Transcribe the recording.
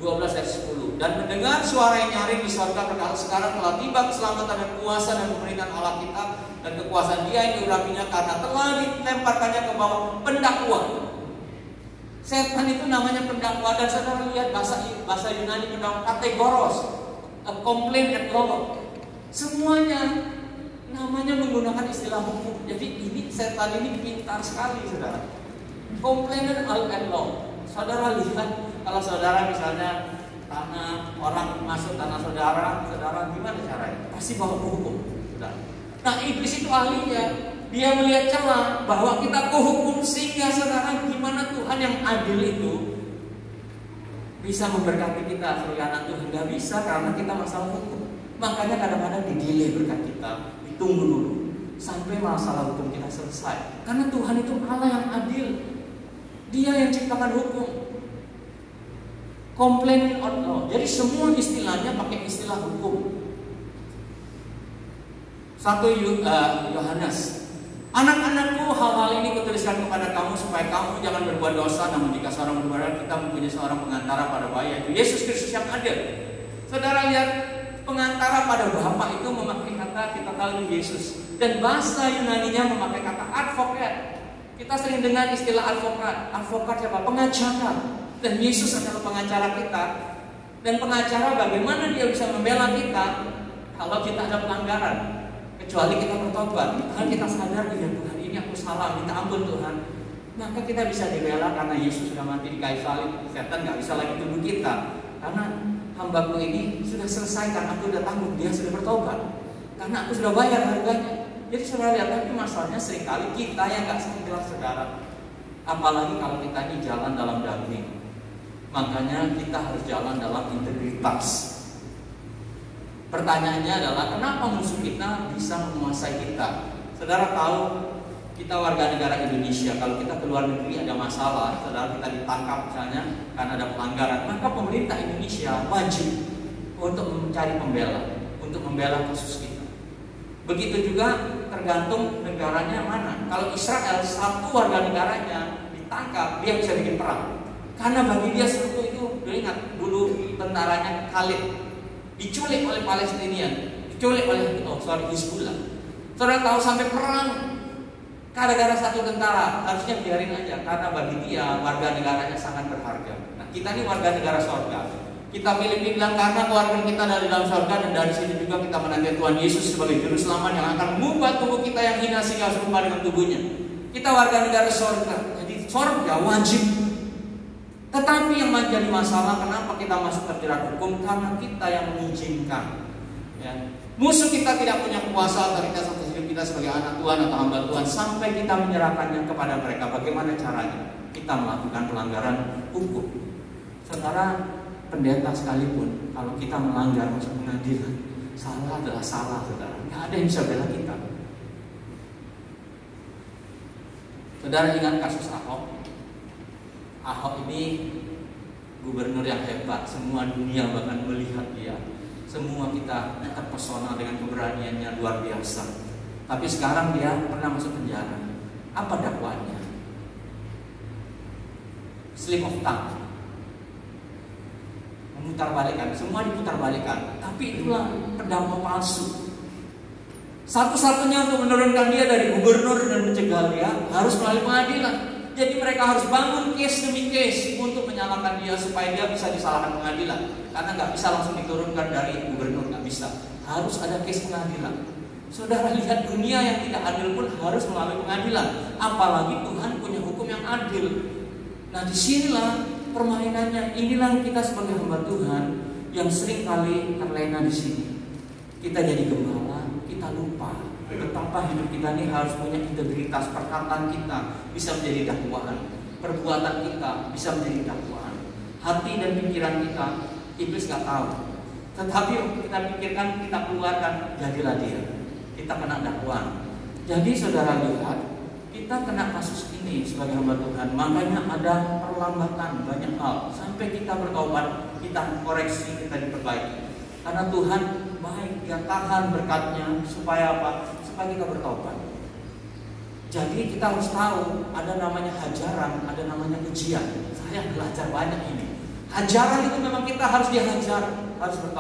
12 ayat 10. Dan mendengar suara yang nyaring di surga berkata, sekarang telah tiba keselamatan dan kuasa dan pemerintahan Allah kita dan kekuasaan Dia yang diurapinya, karena telah dilemparkannya ke bawah pendakwa. Setan itu namanya pendakwa, dan saudara lihat bahasa Yunani pendakwa, kategoros, a complaint at law. Semuanya namanya menggunakan istilah hukum. Jadi ini setan ini pintar sekali, saudara. Complainant at law. Saudara lihat, kalau saudara misalnya orang masuk tanah saudara gimana caranya? Pasti bawa ke hukum, saudara. Nah, iblis itu ahlinya. Dia melihat celah bahwa kita kehukum, sehingga saudara, gimana Tuhan yang adil itu bisa memberkati kita sebagai anak Tuhan? Gak bisa, karena kita masalah hukum. Makanya kadang-kadang di-delay berkat kita, ditunggu dulu sampai masalah hukum kita selesai. Karena Tuhan itu Allah yang adil. Dia yang ciptakan hukum. Complaint or no. Jadi semua istilahnya pakai istilah hukum. 1 Yohanes, anak-anakku, hal-hal ini kutuliskan kepada kamu supaya kamu jangan berbuat dosa. Namun jika seorang berbuat, kita mempunyai seorang pengantara pada Bapa, yaitu Yesus Kristus yang ada. Saudara lihat, pengantara pada Bapa itu memakai kata, kita tahu Yesus. Dan bahasa Yunaninya memakai kata advokat. Kita sering dengar istilah advokat. Advokat siapa? Pengacara. Dan Yesus adalah pengacara kita. Dan pengacara bagaimana dia bisa membela kita kalau kita ada pelanggaran? Kecuali kita bertobat, Tuhan, kita sadar, ya Tuhan, ini aku salah, minta ampun Tuhan. Maka kita bisa dibela karena Yesus sudah mati di kayu salib. Setan gak bisa lagi tuduh kita, karena hambaku ini sudah selesaikan, aku sudah tanggung, dia sudah bertobat, karena aku sudah bayar harganya. Jadi saudara lihat, tapi masalahnya seringkali kita yang gak sadar, saudara. Apalagi kalau kita ini jalan dalam daging. Makanya kita harus jalan dalam integritas. Pertanyaannya adalah, kenapa musuh kita bisa menguasai kita? Saudara tahu, kita warga negara Indonesia, kalau kita keluar negeri ada masalah, saudara, kita ditangkap misalnya karena ada pelanggaran, maka pemerintah Indonesia wajib untuk mencari pembela, untuk membela kasus kita. Begitu juga tergantung negaranya mana. Kalau Israel, satu warga negaranya ditangkap, dia bisa bikin perang. Karena bagi dia satu itu, ingat dulu tentaranya Khalid diculik oleh Palestinian, diculik oleh Hizbullah. Saudara tahu sampai perang gara-gara satu tentara, harusnya biarin aja, karena bagi dia warga negaranya sangat berharga. Nah, kita ini warga negara surga. Kita pilih bilang karena keluarga kita dari dalam surga, dan dari sini juga kita menanti Tuhan Yesus sebagai juru selamat yang akan mengubah tubuh kita yang hina sehingga serupa dengan tubuhnya. Kita warga negara surga, jadi surga wajib. Tetapi yang menjadi masalah, kenapa kita masuk terjerat hukum? Karena kita yang mengizinkan. Ya. Musuh kita tidak punya kuasa otoritas atas hidup kita sebagai anak Tuhan atau hamba Tuhan sampai kita menyerahkannya kepada mereka. Bagaimana caranya? Kita melakukan pelanggaran hukum. Saudara, pendeta sekalipun, kalau kita melanggar masuk pengadilan, salah adalah salah, saudara. Tidak ada yang bisa bela kita. Saudara ingat kasus Ahok? Ahok ini gubernur yang hebat, semua dunia bahkan melihat dia. Semua kita terpesona dengan keberaniannya, luar biasa. Tapi sekarang dia pernah masuk penjara. Apa dakwaannya? Slip of tongue, memutarbalikkan, semua diputarbalikkan. Tapi itulah pendakwa palsu. Satu-satunya untuk menurunkan dia dari gubernur dan mencegah dia harus melalui pengadilan. Jadi mereka harus bangun case demi case untuk menyalahkan dia supaya dia bisa disalahkan pengadilan. Karena nggak bisa langsung diturunkan dari gubernur, nggak bisa. Harus ada case pengadilan. Saudara lihat, dunia yang tidak adil pun harus melalui pengadilan. Apalagi Tuhan punya hukum yang adil. Nah, disinilah permainannya. Inilah kita sebagai hamba Tuhan yang sering kali terlena di sini. Kita jadi gembala, kita lupa betapa hidup kita ini harus punya integritas. Perkataan kita bisa menjadi dakwaan, perbuatan kita bisa menjadi dakwaan. Hati dan pikiran kita, iblis gak tahu. Tetapi kita pikirkan, kita keluarkan, jadilah dia. Kita kena dakwaan. Jadi saudara lihat, kita kena kasus ini sebagai hamba Tuhan. Makanya ada perlambatan banyak hal. Sampai kita bertobat, kita koreksi, kita diperbaiki. Karena Tuhan baik, Dia tahan berkatnya. Supaya apa? Supaya kita bertobat. Jadi kita harus tahu, ada namanya hajaran, ada namanya ujian. Saya belajar banyak ini. Ajaran itu memang kita harus dihajar, harus bertolak.